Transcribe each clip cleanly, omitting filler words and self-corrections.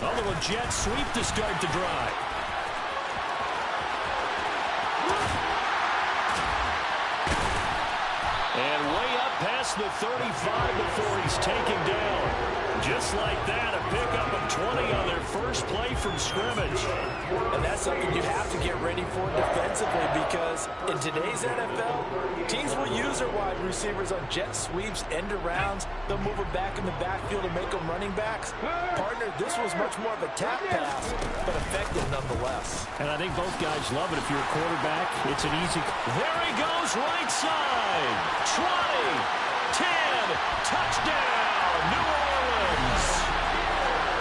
A little jet sweep to start the drive. And way up past the 35 before he's taken down. Just like that, a pickup of 20 on their first play from scrimmage. And that's something you have to get ready for defensively, because in today's NFL, teams will use their wide receivers on jet sweeps, end arounds. They'll move them back in the backfield and make them running backs. Partner, this was much more of a tap pass, but effective nonetheless. And I think both guys love it. If you're a quarterback, it's an easy... There he goes, right side. 20, 10, touchdown, New Orleans.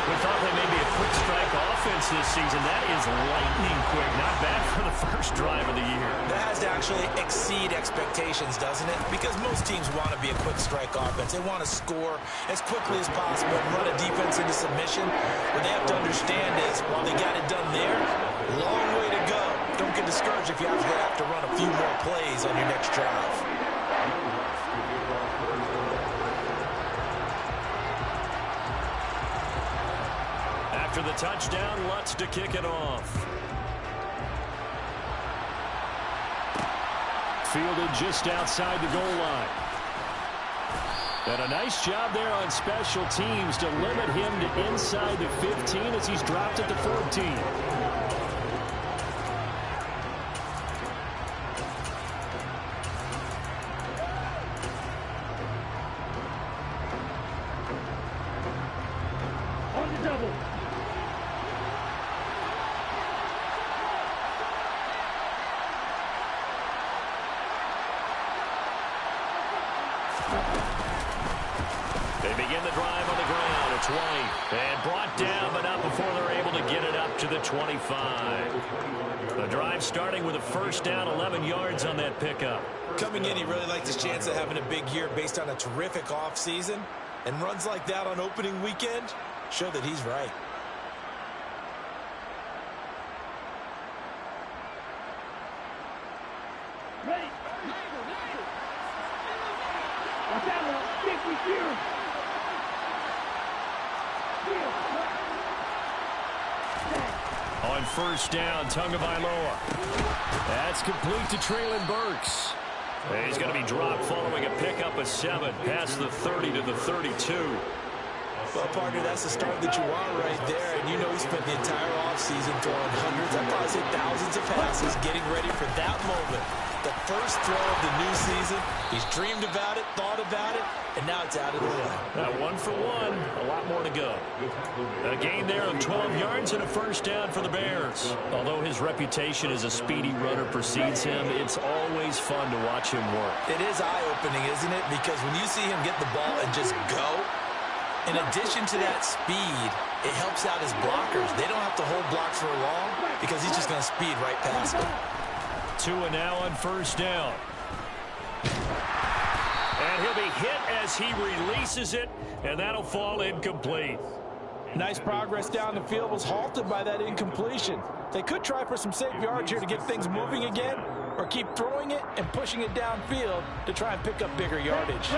We thought they may be a quick strike offense this season. That is lightning quick. Not bad for the first drive of the year. That has to actually exceed expectations, doesn't it? Because most teams want to be a quick strike offense. They want to score as quickly as possible and run a defense into submission. What they have to understand is, while they got it done there, long way to go. Don't get discouraged if you have to run a few more plays on your next drive. After the touchdown, Lutz to kick it off. Fielded just outside the goal line. And a nice job there on special teams to limit him to inside the 15 as he's dropped at the 14. They begin the drive on the ground. It's White. And brought down, but not before they're able to get it up to the 25. The drive starting with a first down, 11 yards on that pickup. Coming in, he really liked his chance of having a big year based on a terrific offseason. And runs like that on opening weekend show that he's right. On first down, Tagovailoa. That's complete to Treylon Burks. He's going to be dropped following a pickup of 7 past the 30 to the 32. Well, partner, that's the start that you want right there. And you know he spent the entire offseason throwing hundreds, I'd probably say thousands of passes, getting ready for that moment. The first throw of the new season. He's dreamed about it, thought about it, and now it's out of the way. Now 1 for 1, a lot more to go. A gain there of 12 yards and a first down for the Bears. Although his reputation as a speedy runner precedes him, it's always fun to watch him work. It is eye-opening, isn't it? Because when you see him get the ball and just go, in addition to that speed, it helps out his blockers. They don't have to hold blocks for long because he's just going to speed right past them. 2 and now on first down. And he'll be hit as he releases it, and that'll fall incomplete. Nice progress down the field, was halted by that incompletion. They could try for some safe yards here to get things moving again, or keep throwing it and pushing it downfield to try and pick up bigger yardage.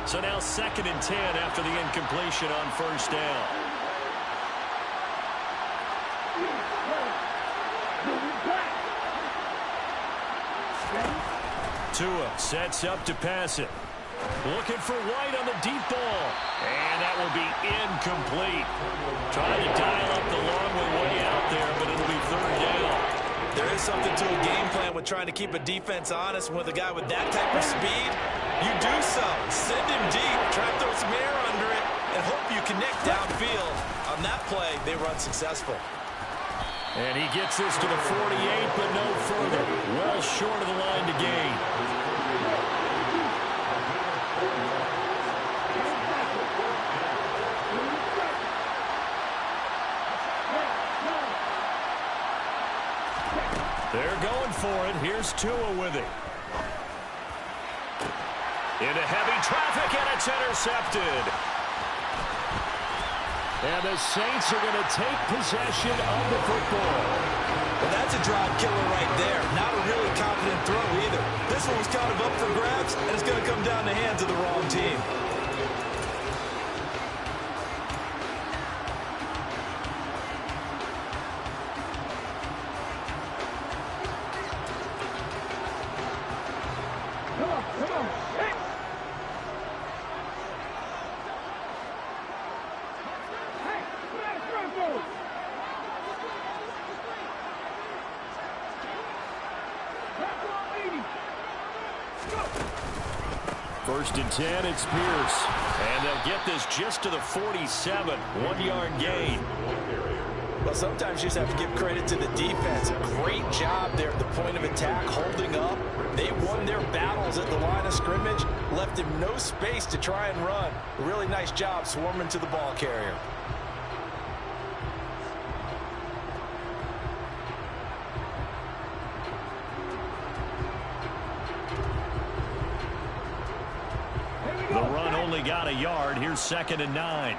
So now 2nd and 10 after the incompletion on first down. Tua sets up to pass it. Looking for White on the deep ball. And that will be incomplete. Trying to dial up the long way out there, but it'll be 3rd down. There is something to a game plan with trying to keep a defense honest. With a guy with that type of speed, you do so. Send him deep, try to throw some air under it, and hope you connect downfield. On that play, they run successful. And he gets this to the 48, but no further. Well short of the line to gain. They're going for it. Here's Tua with it. Into heavy traffic, and it's intercepted. And the Saints are going to take possession of the football. Well, that's a drive killer right there. Not a really confident throw either. This one was kind of up for grabs, and it's going to come down the hands of the wrong team. First and 10, it's Pierce. And they'll get this just to the 47, 1-yard gain. Well, sometimes you just have to give credit to the defense. Great job there at the point of attack, holding up. They won their battles at the line of scrimmage, left him no space to try and run. Really nice job swarming to the ball carrier. The run only got a yard. Here's 2nd and 9.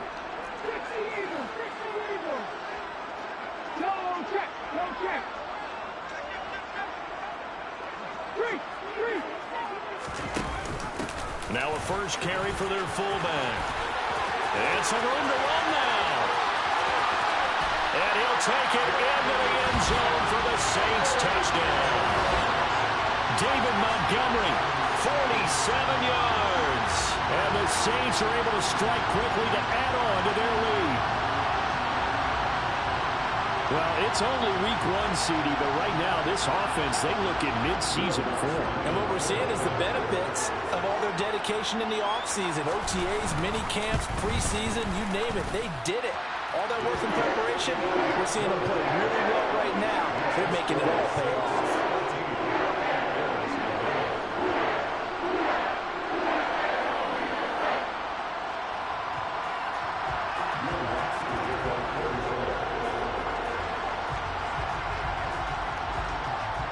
Now a first carry for their fullback. And some room to run now. And he'll take it into the end zone for the Saints touchdown. David Montgomery, 47 yards. And the Saints are able to strike quickly to add on to their lead. Well, it's only week 1, CD, but right now this offense, they look in mid-season form. And what we're seeing is the benefits of all their dedication in the offseason. OTAs, mini camps, preseason, you name it, they did it. All that work in preparation, we're seeing them play really well right now. They're making it all pay off.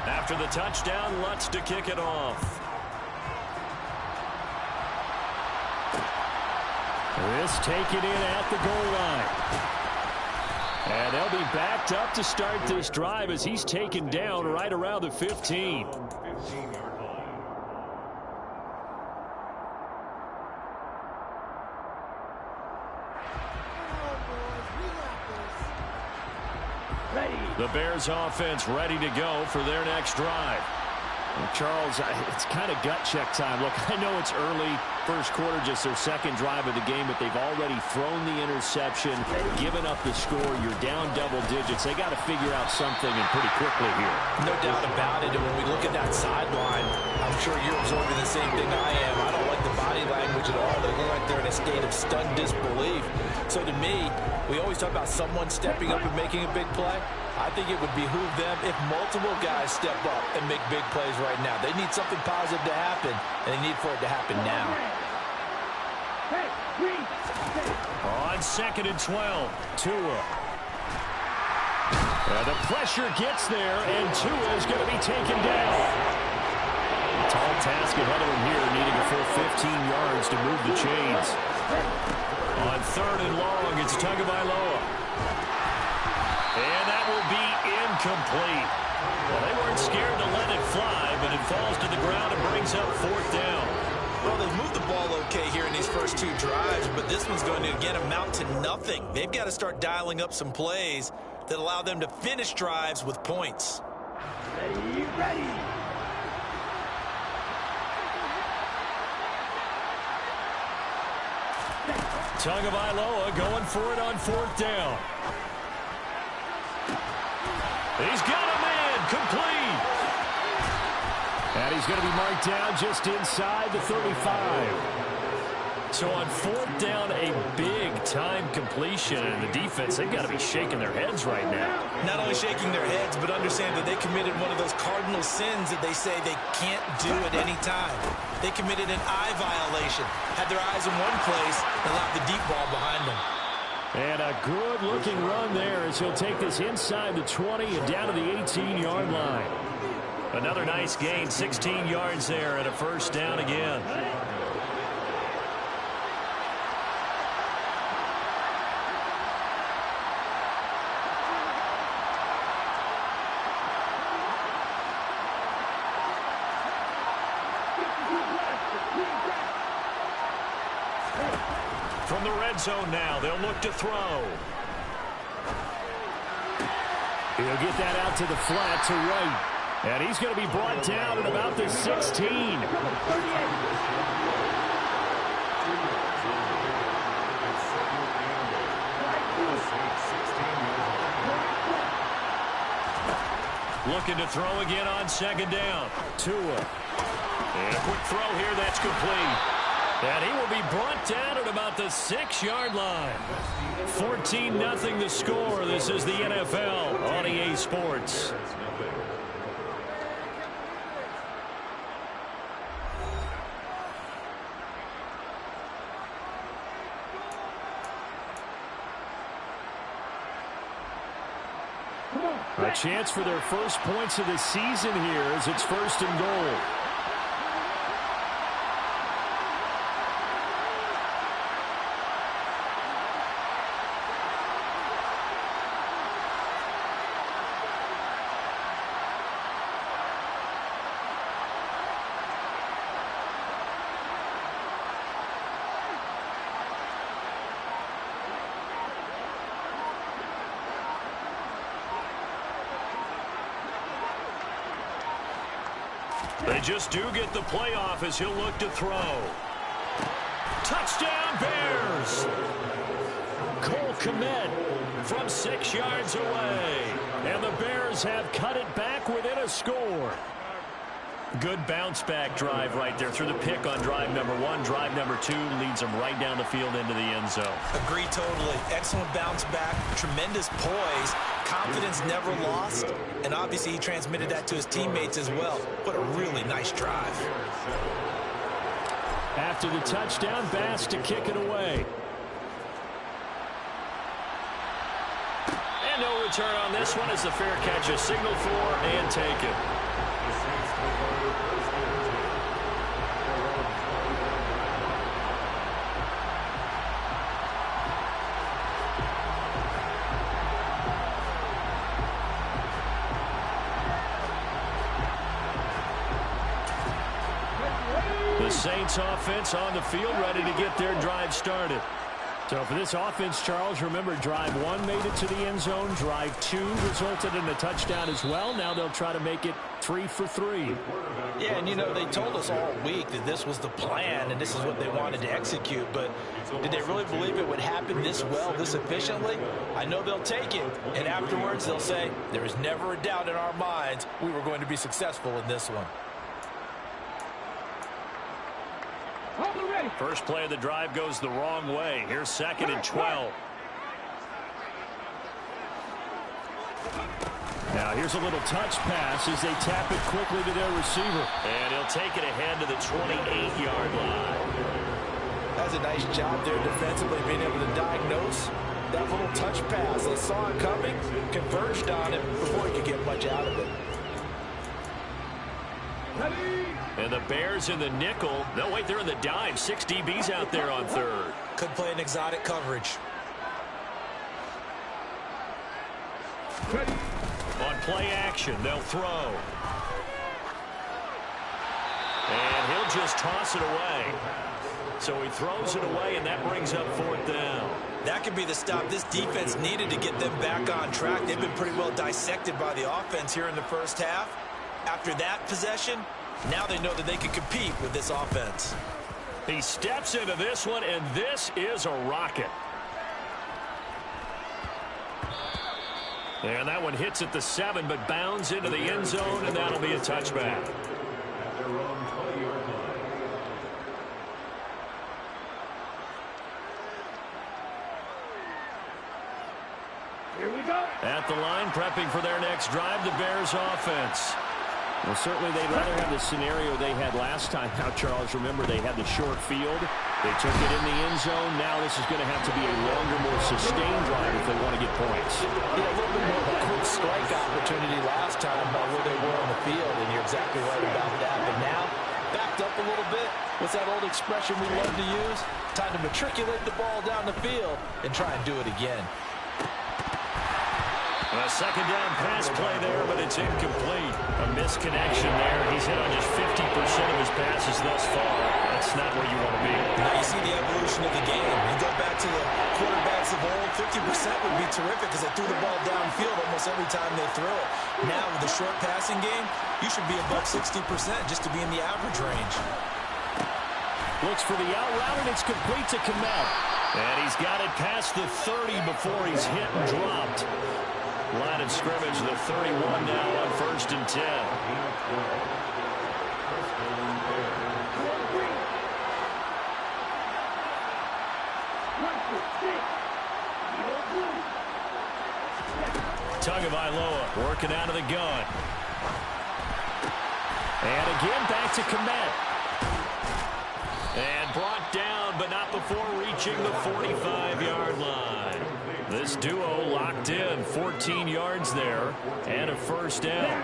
After the touchdown, Lutz to kick it off. This taken in at the goal line. And they'll be backed up to start this drive as he's taken down right around the 15. The Bears offense ready to go for their next drive. And Charles, it's kind of gut check time. Look, I know it's early, first quarter, just their second drive of the game, but they've already thrown the interception, given up the score. You're down double digits. They got to figure out something, and pretty quickly here. No doubt about it. And when we look at that sideline, I'm sure you're absorbing the same thing I am. I don't like the body language at all. They look like they're in a state of stunned disbelief. So to me, we always talk about someone stepping up and making a big play. I think it would behoove them if multiple guys step up and make big plays right now. They need something positive to happen, and they need for it to happen now. On 2nd and 12, Tua. The pressure gets there, and Tua is going to be taken down. Tall task ahead of him here, needing a full 15 yards to move the chains. On 3rd and long, it's Tagovailoa. And that will be incomplete. Well, they weren't scared to let it fly, but it falls to the ground and brings up 4th down. Well, they've moved the ball okay here in these first 2 drives, but this one's going to, again, amount to nothing. They've got to start dialing up some plays that allow them to finish drives with points. Ready. Tagovailoa going for it on 4th down. He's got a man, complete. And he's going to be marked down just inside the 35. So on 4th down, a big-time completion. And the defense, they've got to be shaking their heads right now. Not only shaking their heads, but understand that they committed one of those cardinal sins that they say they can't do at any time. They committed an eye violation, had their eyes in one place, and allowed the deep ball behind them. And a good-looking run there as he'll take this inside the 20 and down to the 18-yard line. Another nice gain, 16 yards there and a 1st down again. From the red zone now, they'll look to throw. He'll get that out to the flat to right. And he's going to be brought down at about the 16. Looking to throw again on 2nd down. Tua. And a quick throw here, that's complete. And he will be brought down at about the 6-yard line. 14-0 the score. This is the NFL on EA Sports. A chance for their first points of the season here as it's 1st and goal. They just do get the playoff as he'll look to throw. Touchdown, Bears! Cole Kmet from 6 yards away. And the Bears have cut it back within a score. Good bounce-back drive right there through the pick on drive number 1. Drive number 2 leads them right down the field into the end zone. Agree totally. Excellent bounce back. Tremendous poise. Confidence never lost. And obviously he transmitted that to his teammates as well. What a really nice drive. After the touchdown, Bass to kick it away. And no return on this one as the fair catch is signaled for and taken. The Saints offense on the field ready to get their drive started. So for this offense, Charles, remember drive 1 made it to the end zone. Drive 2 resulted in a touchdown as well. Now they'll try to make it 3 for 3. Yeah, and you know, they told us all week that this was the plan and this is what they wanted to execute. But did they really believe it would happen this well, this efficiently? I know they'll take it. And afterwards they'll say, there is never a doubt in our minds we were going to be successful in this one. First play of the drive goes the wrong way. Here's 2nd and 12. Now here's a little touch pass as they tap it quickly to their receiver. And he'll take it ahead to the 28-yard line. That's a nice job there defensively, being able to diagnose that little touch pass. They saw it coming, converged on it before he could get much out of it. And the Bears in the nickel. No, wait, they're in the dime. 6 DBs out there on 3rd. Could play an exotic coverage. On play action, they'll throw. And he'll just toss it away. So he throws it away, and that brings up 4th down. That could be the stop this defense needed to get them back on track. They've been pretty well dissected by the offense here in the first half. After that possession, now they know that they can compete with this offense. He steps into this one, and this is a rocket. And that one hits at the 7, but bounds into the end zone, and that'll be a touchback. Here we go. At the line, prepping for their next drive, the Bears offense. Well, certainly they'd rather have the scenario they had last time. Now, Charles, remember they had the short field. They took it in the end zone. Now this is going to have to be a longer, more sustained drive if they want to get points. Yeah, a little bit more of a quick strike opportunity last time by where they were on the field, and you're exactly right about that. But now, backed up a little bit. What's that old expression we love to use? Time to matriculate the ball down the field and try and do it again. A 2nd down pass play there, but it's incomplete. A misconnection there. He's hit on just 50% of his passes thus far. That's not where you want to be. Now you see the evolution of the game. You go back to the quarterbacks of old, 50% would be terrific because they threw the ball downfield almost every time they throw it. Now with the short passing game, you should be above 60% just to be in the average range. Looks for the out route, and it's complete to Kmet. And he's got it past the 30 before he's hit and dropped. Line of scrimmage, the 31 now on 1st and 10. Tagovailoa working out of the gun. And again, back to Kmet. And brought down, but not before reaching the 45-yard line. This duo locked in, 14 yards there, and a first down.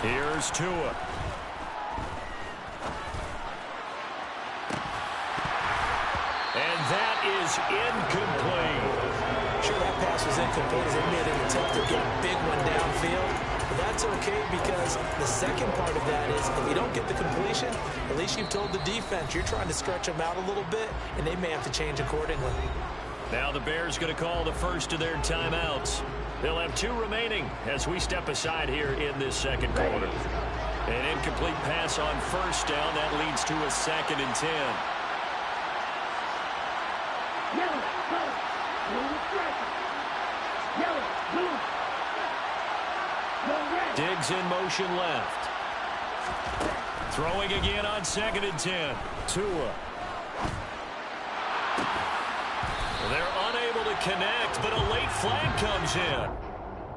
Here's Tua. And that is incomplete. Sure, that pass was incomplete as they made an attempt to get a big one downfield. But that's okay because the second part of that is if you don't get the completion, at least you've told the defense you're trying to stretch them out a little bit, and they may have to change accordingly. Now the Bears going to call the first of their timeouts. They'll have 2 remaining as we step aside here in this second quarter. An incomplete pass on first down. That leads to a 2nd and 10. Diggs in motion left. Throwing again on 2nd and 10. Tua. They're unable to connect, but a late flag comes in.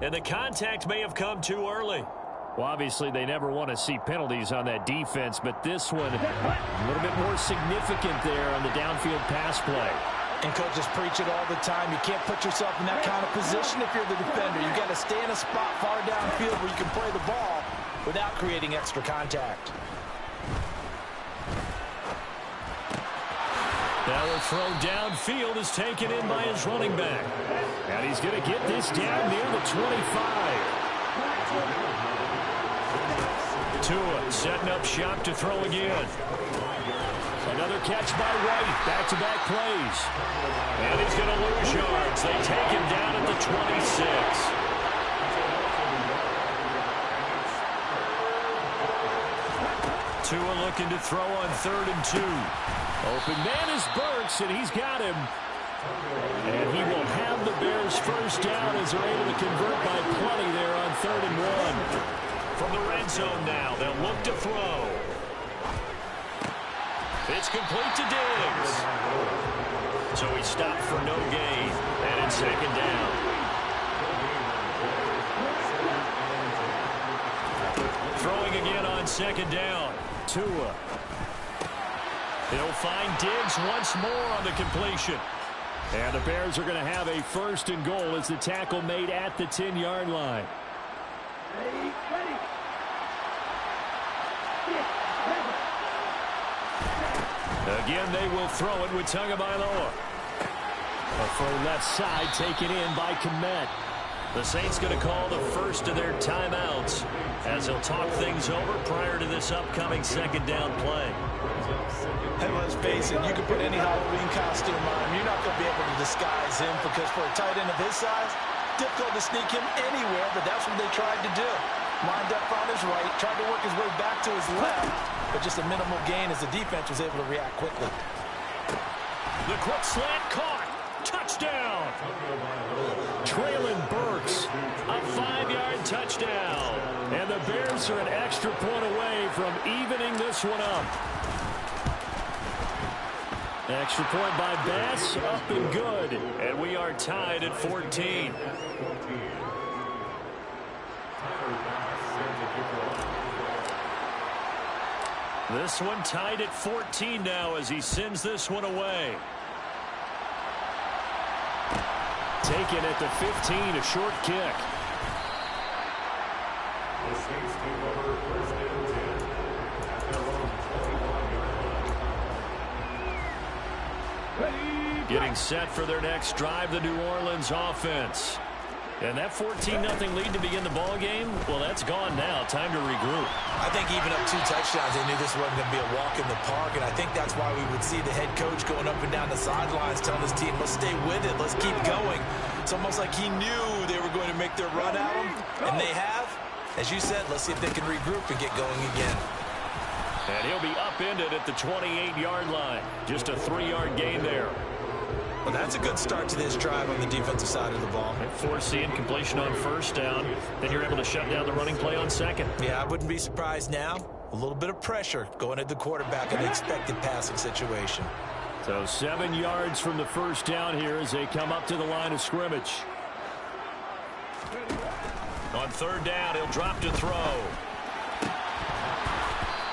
And the contact may have come too early. Well, obviously, they never want to see penalties on that defense, but this one a little bit more significant there on the downfield pass play. And coaches preach it all the time. You can't put yourself in that kind of position if you're the defender. You've got to stay in a spot far downfield where you can play the ball without creating extra contact. Now the throw downfield is taken in by his running back. And he's going to get this down near the 25. Tua setting up shop to throw again. Another catch by White. Back-to-back plays. And he's going to lose yards. They take him down at the 26. Tua looking to throw on 3rd and 2. Open man is Burks, and he's got him. And he will have the Bears first down as they're able to convert by plenty there on 3rd and 1. From the red zone now, they'll look to throw. It's complete to Diggs. So he stopped for no gain, and it's 2nd down. Throwing again on 2nd down. Tua. He'll find Diggs once more on the completion. And the Bears are going to have a 1st and goal as the tackle made at the 10-yard line. Again, they will throw it with Tagovailoa. A throw left side taken in by Kmet. The Saints going to call the first of their timeouts as they'll talk things over prior to this upcoming 2nd down play. And let's face it, you can put any Halloween costume on him. You're not going to be able to disguise him because for a tight end of his size, difficult to sneak him anywhere, but that's what they tried to do. Lined up on his right, tried to work his way back to his left, but just a minimal gain as the defense was able to react quickly. The quick slant caught. Touchdown. Traylon Burks, a 5-yard touchdown. And the Bears are an extra point away from evening this one up. Extra point by Bass, up and good. And we are tied at 14. This one tied at 14 now as he sends this one away. Taken at the 15, a short kick. Getting set for their next drive, the New Orleans offense. And that 14-0 lead to begin the ball game, well, that's gone now. Time to regroup. I think even up 2 touchdowns, they knew this wasn't going to be a walk in the park, and I think that's why we would see the head coach going up and down the sidelines telling his team, let's stay with it, let's keep going. It's almost like he knew they were going to make their run at him, and they have. As you said, let's see if they can regroup and get going again. And he'll be upended at the 28-yard line. Just a 3-yard gain there. Well, that's a good start to this drive on the defensive side of the ball. Forcing incompletion on first down. Then you're able to shut down the running play on second. Yeah, I wouldn't be surprised now. A little bit of pressure going at the quarterback in the expected passing situation. So 7 yards from the first down here as they come up to the line of scrimmage. On third down, he'll drop to throw.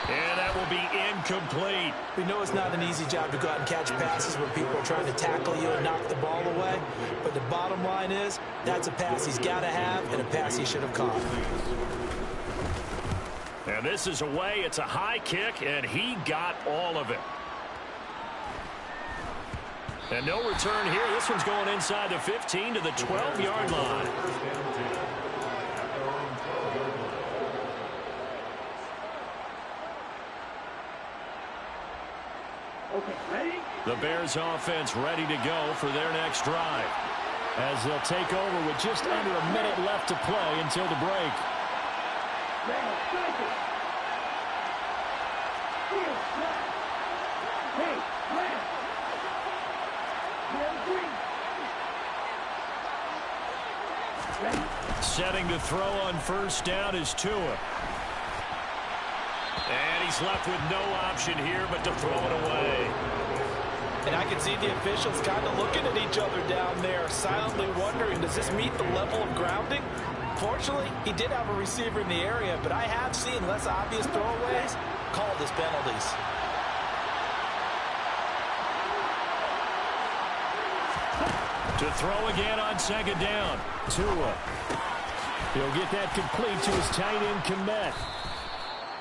And that will be incomplete. We know it's not an easy job to go out and catch passes when people are trying to tackle you and knock the ball away. But the bottom line is, that's a pass he's got to have and a pass he should have caught. And this is away. It's a high kick, and he got all of it. And no return here. This one's going inside the 15 to the 12-yard line. Okay, ready? The Bears offense ready to go for their next drive as they'll take over with just under a minute left to play until the break. Now, strike it. Here, left. Hey, left. Here, green. Ready? Setting to throw on first down is Tua. And he's left with no option here but to throw it away. And I can see the officials kind of looking at each other down there, silently wondering, does this meet the level of grounding? Fortunately, he did have a receiver in the area, but I have seen less obvious throwaways called as penalties. To throw again on second down. Tua. He'll get that complete to his tight end, Kmet.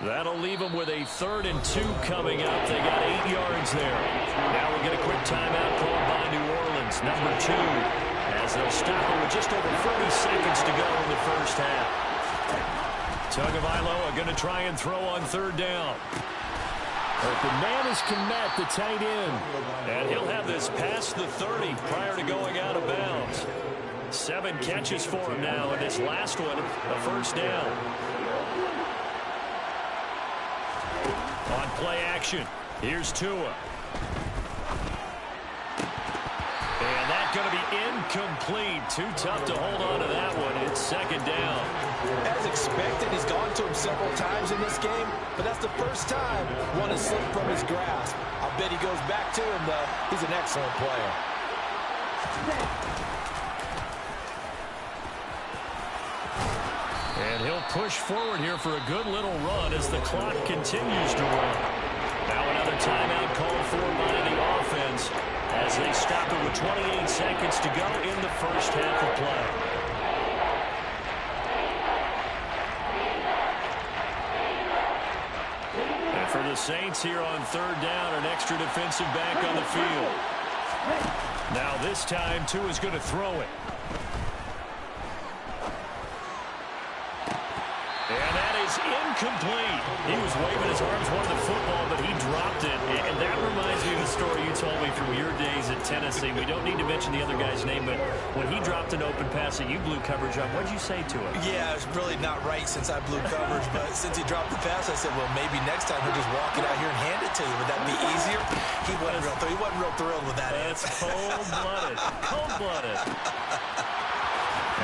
That'll leave him with a 3rd and 2 coming up. They got 8 yards there. Now we'll get a quick timeout called by New Orleans, number 2, as they'll stop it with just over 40 seconds to go in the first half. Tagovailoa going to try and throw on third down. But the man is Kmet, the tight end. And he'll have this past the 30 prior to going out of bounds. 7 catches for him now, and this last one, a first down. On play action, here's Tua. And that's going to be incomplete. Too tough to hold on to that one. It's second down. As expected, he's gone to him several times in this game, but that's the first time one has slipped from his grasp. I'll bet he goes back to him, though. He's an excellent player. And he'll push forward here for a good little run as the clock continues to run. Now another timeout called for by the offense as they stop it with 28 seconds to go in the first half of play. And for the Saints here on third down, an extra defensive back on the field. Now this time, Tua's going to throw it. And that is incomplete. He was waving his arms, wanted the football, but he dropped it. And that reminds me of the story you told me from your days at Tennessee. We don't need to mention the other guy's name, but when he dropped an open pass that you blew coverage on, what did you say to him? Yeah, it was really not right since I blew coverage, but since he dropped the pass, I said, well, maybe next time he'll just walk it out here and hand it to you. Would that be easier? He wasn't real thrilled with that. That's cold-blooded. Cold-blooded.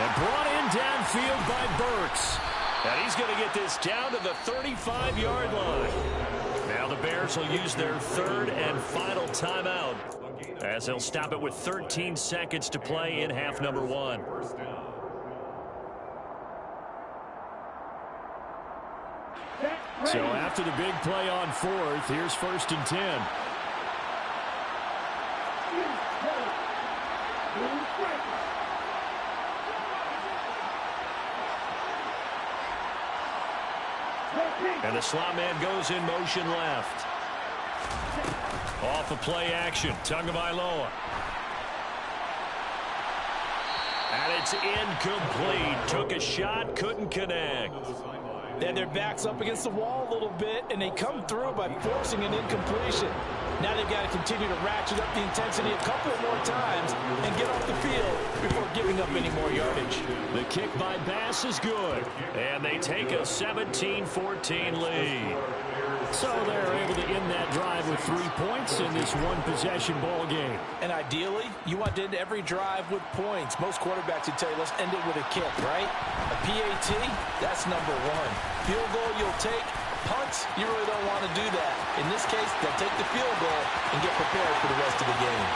And brought in downfield by Burks. And he's going to get this down to the 35-yard line. Now the Bears will use their 3rd and final timeout as they'll stop it with 13 seconds to play in half number 1. So after the big play on 4th, here's 1st and 10. And the slot man goes in motion left. Off of play action, Tagovailoa. And it's incomplete. Took a shot, couldn't connect. Then their back's up against the wall a little bit, and they come through by forcing an incompletion. Now they've got to continue to ratchet up the intensity a couple more times and get off the field before giving up any more yardage. The kick by Bass is good, and they take a 17-14 lead. So they're able to end that drive with 3 points in this one-possession ball game. And ideally, you want to end every drive with points. Most quarterbacks would tell you, let's end it with a kick, right? A PAT, that's number one. Field goal you'll take. Punts, you really don't want to do that. In this case, they'll take the field goal and get prepared for the rest of the game.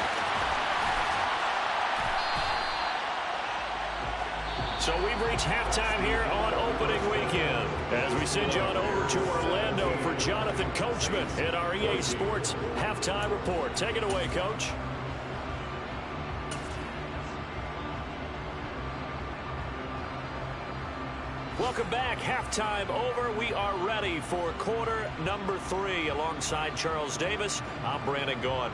So we've reached halftime here on opening weekend as we send you on over to Orlando for Jonathan Coachman in our EA Sports Halftime Report. Take it away, Coach. Welcome back. Halftime over. We are ready for quarter number 3. Alongside Charles Davis, I'm Brandon Gaudin.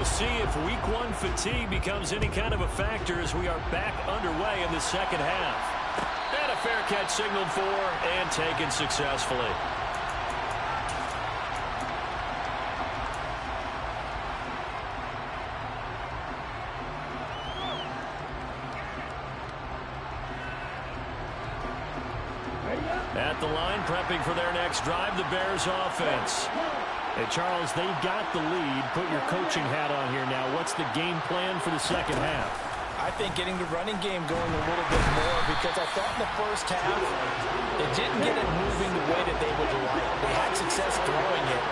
See if week 1 fatigue becomes any kind of a factor as we are back underway in the second half. And a fair catch signaled for and taken successfully. At the line, prepping for their next drive, the Bears offense. Hey, Charles, they've got the lead. Put your coaching hat on here now. What's the game plan for the second half? I think getting the running game going a little bit more because I thought in the first half it didn't get it moving the way that they would like. They had success throwing it.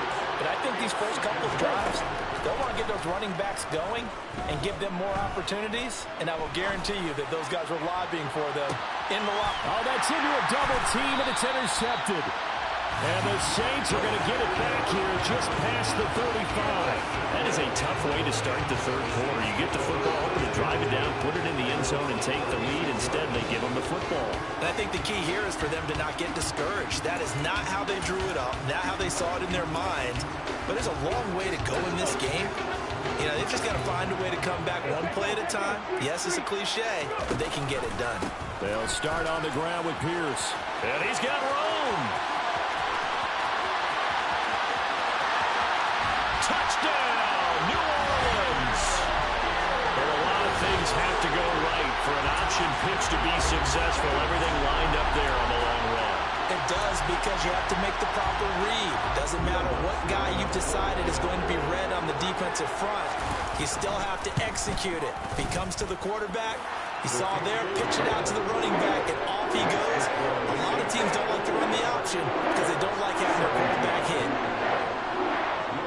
But I think these first couple of drives, they'll want to get those running backs going and give them more opportunities. And I will guarantee you that those guys were lobbying for them in the lock. Oh, that's into a double team, and it's intercepted. And the Saints are going to get it back here just past the 35. That is a tough way to start the third quarter. You get the football open to drive it down, put it in the end zone, and take the lead. Instead, they give them the football. And I think the key here is for them to not get discouraged. That is not how they drew it up, not how they saw it in their mind. But there's a long way to go in this game. You know, they've just got to find a way to come back one play at a time. Yes, it's a cliche, but they can get it done. They'll start on the ground with Pierce. And he's got room. Touchdown, New Orleans. And a lot of things have to go right for an option pitch to be successful. Everything lined up there on the long run. It does because you have to make the proper read. It doesn't matter what guy you've decided is going to be read on the defensive front. You still have to execute it. If he comes to the quarterback, he saw there, pitch it out to the running back, and off he goes. A lot of teams don't like to run the option because they don't like having their quarterback hit.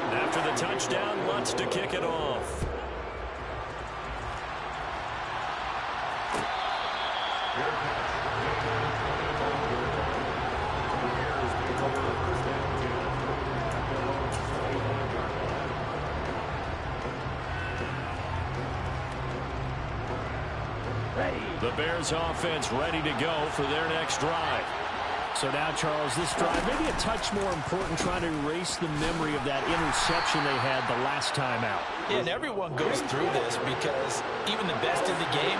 After the touchdown, Lutz to kick it off. The Bears offense ready to go for their next drive. So now, Charles, this drive maybe a touch more important, trying to erase the memory of that interception they had the last time out. Yeah, and everyone goes through this because even the best in the game,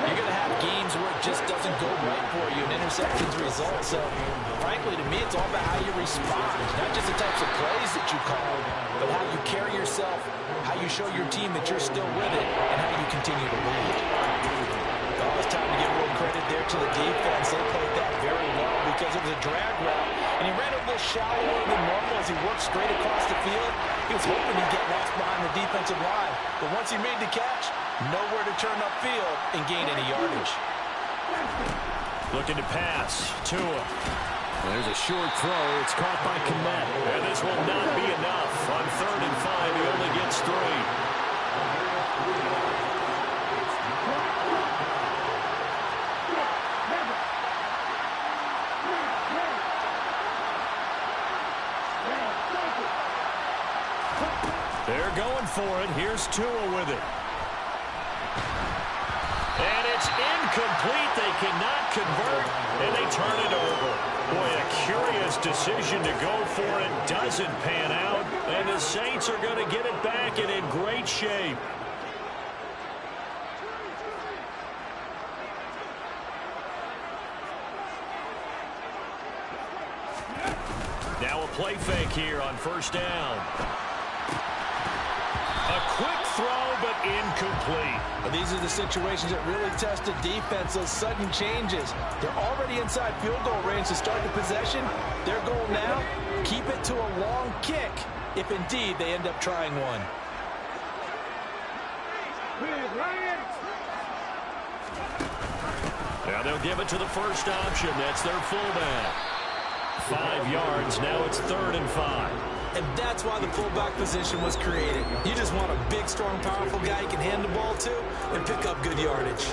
you're going to have games where it just doesn't go right for you and interceptions result. So, frankly, to me, it's all about how you respond, not just the types of plays that you call, but how you carry yourself, how you show your team that you're still with it, and how you continue to lead. Well, it's time to give a little credit there to the defense. They played that very well because it was a drag route, and he ran a little shallower than normal as he worked straight across the field. He was hoping he'd get lost behind the defensive line, but once he made the catch, nowhere to turn upfield and gain any yardage. Looking to pass. Tua. There's a short throw. It's caught by Kmet. And this will not be enough. On 3rd and 5, he only gets 3. They're going for it. Here's Tua with it. And it's incomplete. They cannot convert, and they turn it over. Boy, a curious decision to go for it. Doesn't pan out, and the Saints are going to get it back and in great shape. Now a play fake here on first down. A quick throw, but incomplete. But these are the situations that really test the defense, those sudden changes. They're already inside field goal range to start the possession. Their goal now, keep it to a long kick, if indeed they end up trying one. Now they'll give it to the first option. That's their fullback. 5 yards. Now it's 3rd and 5. And that's why the fullback position was created. You just want a big, strong, powerful guy you can hand the ball to and pick up good yardage.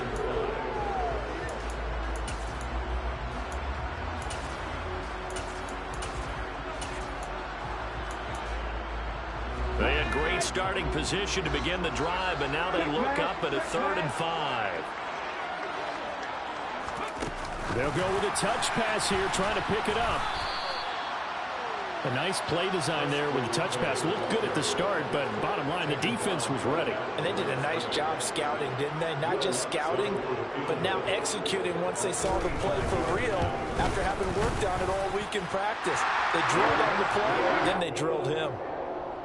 They had great starting position to begin the drive, but now they look up at a 3rd and 5. They'll go with a touch pass here, trying to pick it up. A nice play design there with the touch pass. Looked good at the start, but bottom line, the defense was ready. And they did a nice job scouting, didn't they? Not just scouting, but now executing once they saw the play for real after having worked on it all week in practice. They drilled on the play, then they drilled him.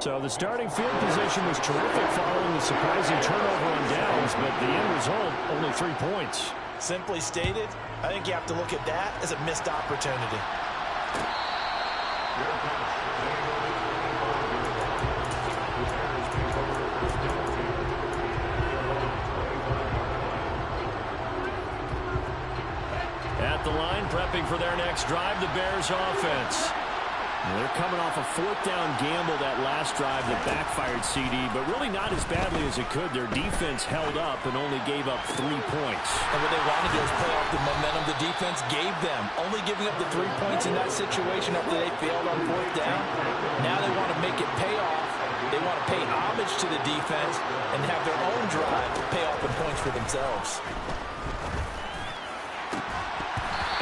So the starting field position was terrific following the surprising turnover on downs, but the end result, only 3 points. Simply stated, I think you have to look at that as a missed opportunity. At the line, prepping for their next drive, the Bears offense. They're coming off a 4th down gamble that last drive that backfired CD, but really not as badly as it could. Their defense held up and only gave up 3 points. And what they wanted to do is play off the momentum the defense gave them. Only giving up the 3 points in that situation after they failed on 4th down. Now they want to make it pay off. They want to pay homage to the defense and have their own drive pay off in points for themselves.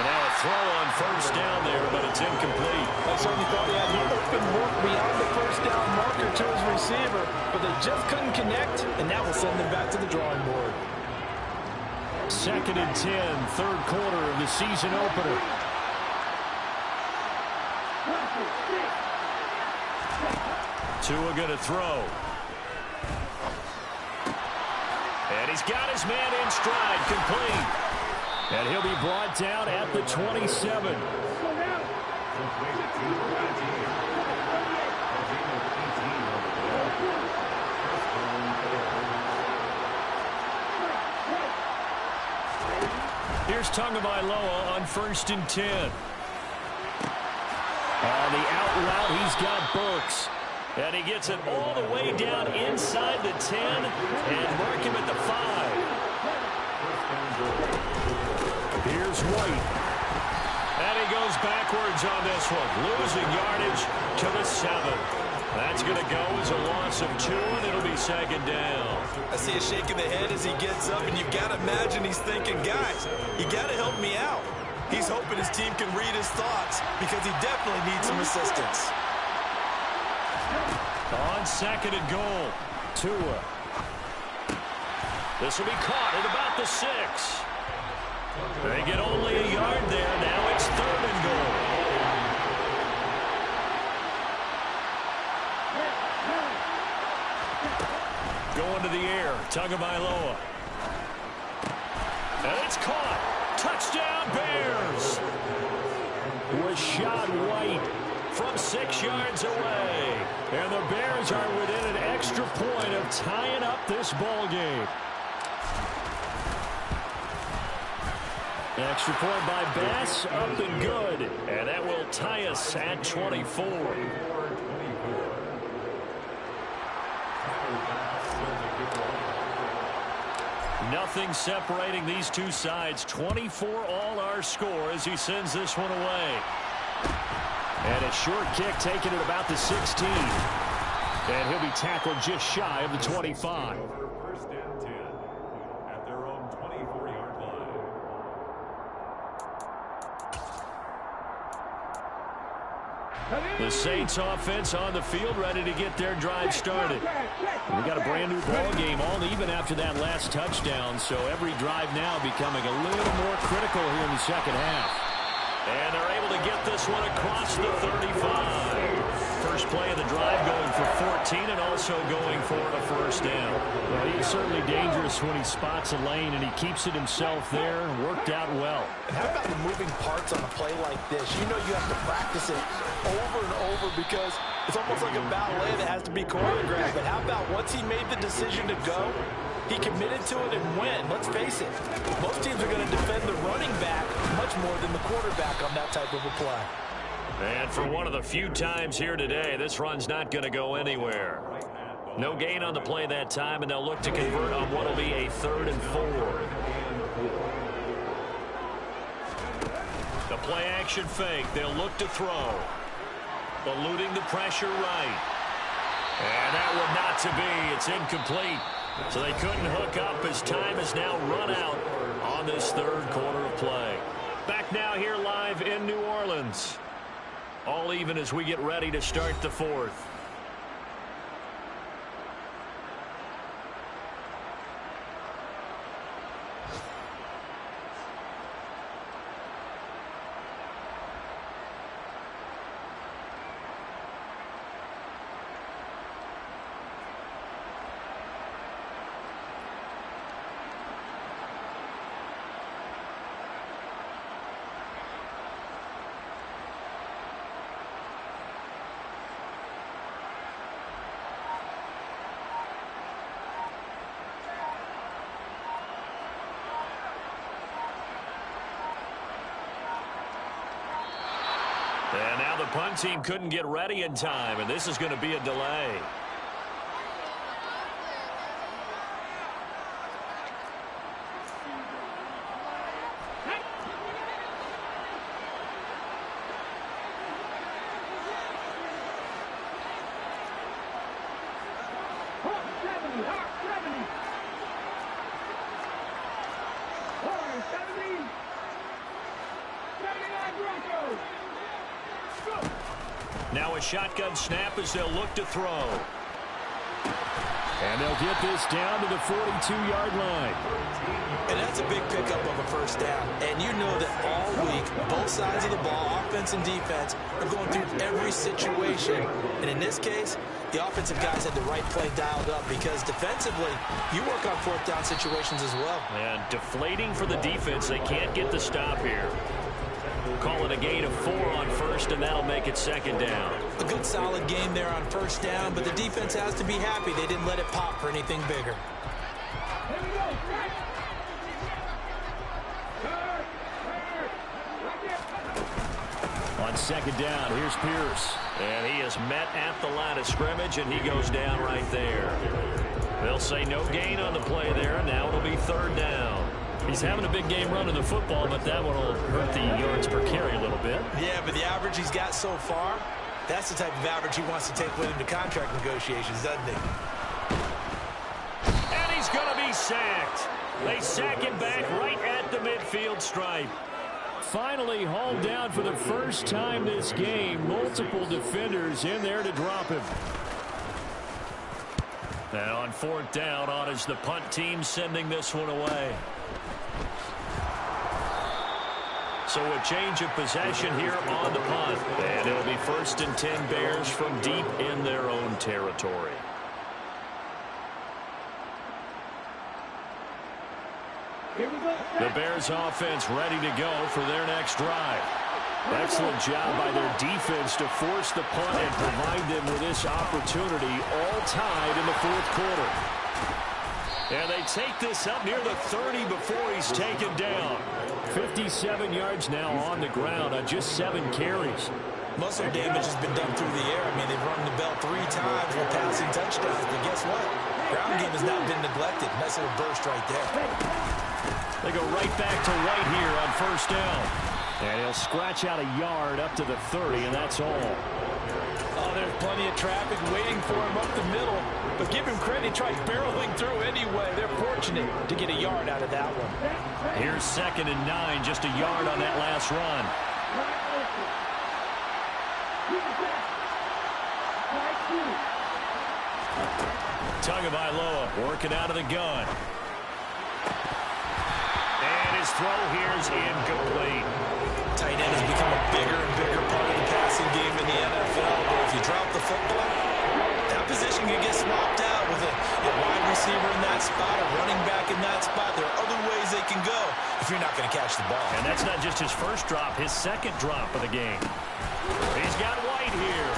And now a throw on first down there, but it's incomplete. I certainly thought he had the open look beyond the first down marker to his receiver, but they just couldn't connect, and that will send them back to the drawing board. 2nd and 10, 3rd quarter of the season opener. Tua gonna throw. And he's got his man in stride, complete. And he'll be brought down at the 27. Here's Tagovailoa on 1st and 10. On the out route, he's got Burks. And he gets it all the way down inside the 10 and mark him at the 5. Here's White. And he goes backwards on this one. Losing yardage to the 7. That's going to go as a loss of 2, and it'll be 2nd down. I see a shake of the head as he gets up, and you've got to imagine he's thinking, guys, you got to help me out. He's hoping his team can read his thoughts because he definitely needs some assistance. On 2nd and goal, Tua. This will be caught at about the 6. They get only a yard there. Now it's 3rd and goal. Going to the air, Tagovailoa. And it's caught. Touchdown, Bears. Rachaad White from 6 yards away. And the Bears are within an extra point of tying up this ball game. Extra point by Bass, up and good. And that will tie us at 24. Nothing separating these two sides. 24 all our score as he sends this one away. And a short kick taken at about the 16. And he'll be tackled just shy of the 25. First and 10 at their own 24. The Saints offense on the field, ready to get their drive started. We got a brand new ball game, all even after that last touchdown, so every drive now becoming a little more critical here in the second half. And they're able to get this one across the 35. First play of the drive going for 14 and also going for a first down. Well, he's certainly dangerous when he spots a lane, and he keeps it himself there. Worked out well. And how about the moving parts on a play like this? You know you have to practice it over and over because it's almost like a ballet that has to be choreographed. But how about once he made the decision to go, he committed to it and went. Let's face it, most teams are going to defend the running back much more than the quarterback on that type of a play. And for one of the few times here today, this run's not going to go anywhere. No gain on the play that time, and they'll look to convert on what will be a 3rd and 4. The play action fake. They'll look to throw. Eluding the pressure right. And that one not to be. It's incomplete. So they couldn't hook up as time has now run out on this 3rd quarter of play. Back now here live in New Orleans. All even as we get ready to start the 4th. And now the punt team couldn't get ready in time, and this is going to be a delay. Now a shotgun snap as they'll look to throw. And they'll get this down to the 42-yard line. And that's a big pickup of a first down. And you know that all week, both sides of the ball, offense and defense, are going through every situation. And in this case, the offensive guys had the right play dialed up because defensively, you work on 4th down situations as well. And deflating for the defense. They can't get the stop here. Call it a gain of 4 on 1st, and that'll make it 2nd down. A good solid game there on 1st down, but the defense has to be happy they didn't let it pop for anything bigger. On 2nd down, here's Pierce. And he is met at the line of scrimmage, and he goes down right there. They'll say no gain on the play there, and now it'll be 3rd down. He's having a big game running the football, but that one will hurt the yards per carry a little bit. Yeah, but the average he's got so far, that's the type of average he wants to take with him to contract negotiations, doesn't he? And he's going to be sacked. They sack him back right at the midfield stripe. Finally hauled down for the first time this game. Multiple defenders in there to drop him. And on 4th down, on is the punt team sending this one away. So a change of possession here on the punt. And it'll be 1st and 10 Bears from deep in their own territory. The Bears offense ready to go for their next drive. Excellent job by their defense to force the punt and provide them with this opportunity, all tied in the 4th quarter. And they take this up near the 30 before he's taken down. 57 yards now on the ground on just 7 carries. Muscle damage has been done through the air. I mean, they've run the bell 3 times with passing touchdowns. But guess what? Ground game has not been neglected. Nice little burst right there. They go right back to White here on 1st down. And he'll scratch out a yard up to the 30, and that's all. Oh, there's plenty of traffic waiting for him up the middle. But give him credit, he tried barreling through anyway. They're fortunate to get a yard out of that one. Here's 2nd and 9, just a yard on that last run. Tagovailoa working out of the gun. And his throw here is incomplete. Tight end has become a bigger and bigger part of the passing game in the NFL. But if you drop the football, that position can get swapped out with a wide receiver in that spot, a running back in that spot. There are other ways they can go if you're not going to catch the ball. And that's not just his first drop, his second drop of the game. He's got White here.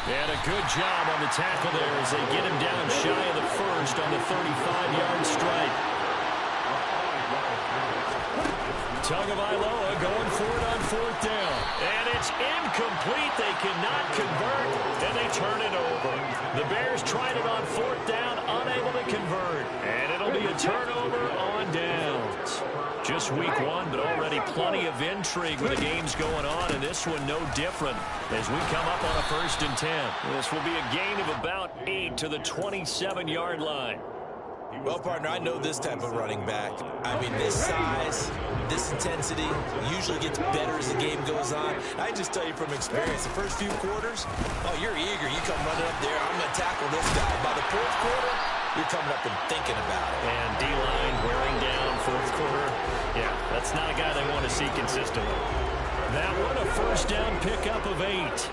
And a good job on the tackle there as they get him down shy of the first on the 35-yard strike. Tagovailoa going for it on fourth down. And it's incomplete. They cannot convert, and they turn it over. The Bears tried it on fourth down, unable to convert. And it'll be a turnover on downs. Just week one, but already plenty of intrigue with the games going on, and this one no different as we come up on a 1st and 10. This will be a gain of about 8 to the 27-yard line. Well, partner, I know this type of running back. I mean, this size, this intensity usually gets better as the game goes on. I just tell you from experience, the first few quarters, oh, you're eager. You come running up there, I'm going to tackle this guy. By the 4th quarter, you're coming up and thinking about it. And D-line wearing down 4th quarter. Yeah, that's not a guy they want to see consistently. That one, a 1st down pickup of 8.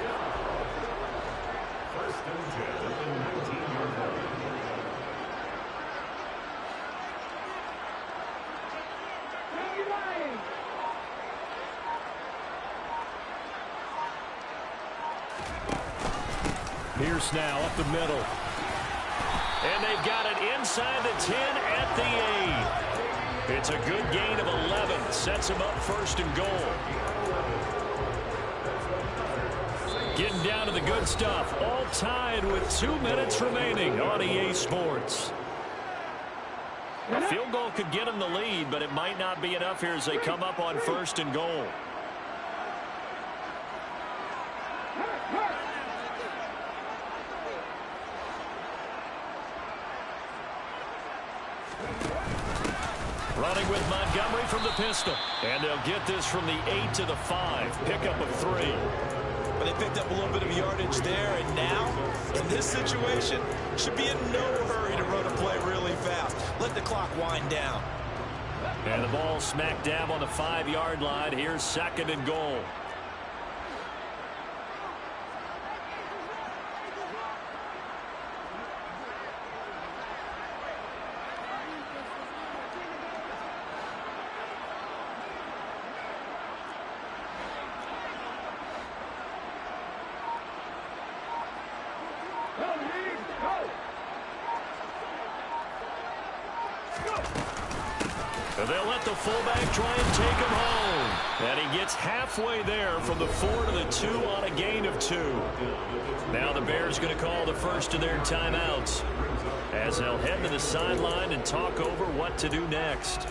Pierce now up the middle. And they've got it inside the 10 at the 8. It's a good gain of 11. Sets them up 1st and goal. Getting down to the good stuff. All tied with 2 minutes remaining on EA Sports. A field goal could get them the lead, but it might not be enough here as they come up on 1st and goal. Running with Montgomery from the pistol. And they'll get this from the 8 to the 5. Pickup of 3. But they picked up a little bit of yardage there, and now, in this situation, should be in no hurry to run a play really fast. Let the clock wind down. And the ball smack dab on the 5-yard line. Here's 2nd and goal. They'll let the fullback try and take him home. And he gets halfway there from the 4 to the 2 on a gain of 2. Now the Bears going to call the first of their timeouts as they'll head to the sideline and talk over what to do next.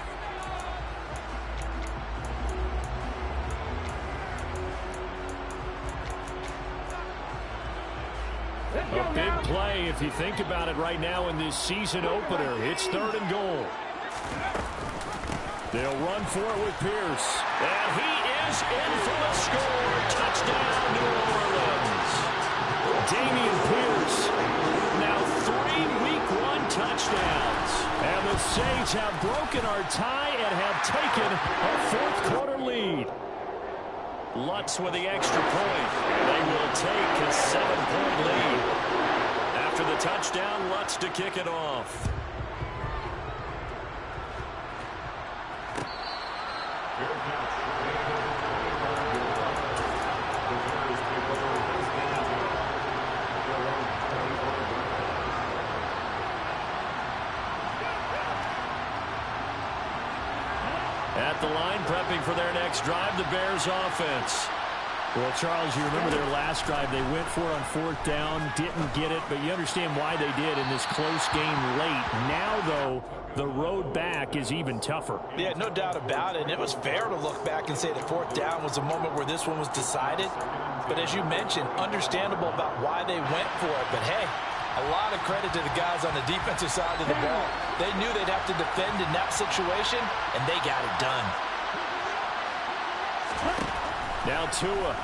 A big play if you think about it right now in this season opener. It's 3rd and goal. They'll run for it with Pierce. And he is in for the score. Touchdown, New Orleans. Dameon Pierce. Now 3 Week 1 touchdowns. And the Saints have broken our tie and have taken a 4th quarter lead. Lutz with the extra point. They will take a 7-point lead. After the touchdown, Lutz to kick it off. At the line, prepping for their next drive, the Bears offense. Well, Charles, you remember their last drive. They went for it on 4th down, didn't get it, but you understand why they did in this close game late. Now, though, the road back is even tougher. Yeah, no doubt about it. And it was fair to look back and say that 4th down was a moment where this one was decided. But as you mentioned, understandable about why they went for it. But, hey, a lot of credit to the guys on the defensive side of the ball. They knew they'd have to defend in that situation, and they got it done. Now Tua.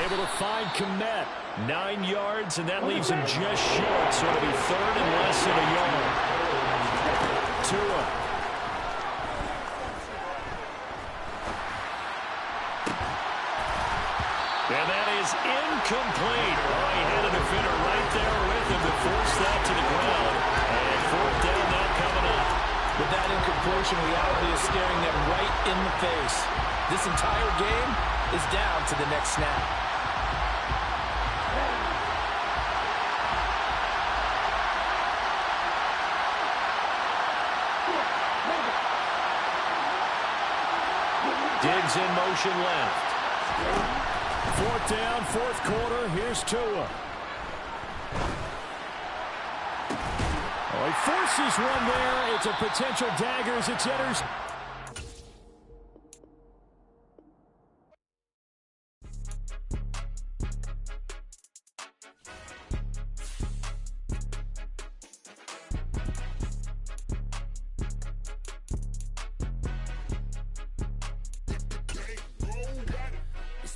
Able to find Kmet. 9 yards, and that leaves him just short, so it'll be third and less than a yard. Tua. And that is incomplete. Oh, he had a defender right there with him to force that to the ground. And fourth down now coming up. With that incompletion, reality is staring them right in the face. This entire game is down to the next snap. Diggs in motion left. Fourth down, fourth quarter. Here's Tua. Oh, he forces one there. It's a potential dagger as it enters.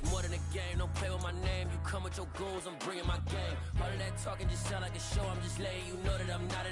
More than a game, don't play with my name. You come with your goons, I'm bringing my game. All of that talking just sound like a show. I'm just letting you know that I'm not in a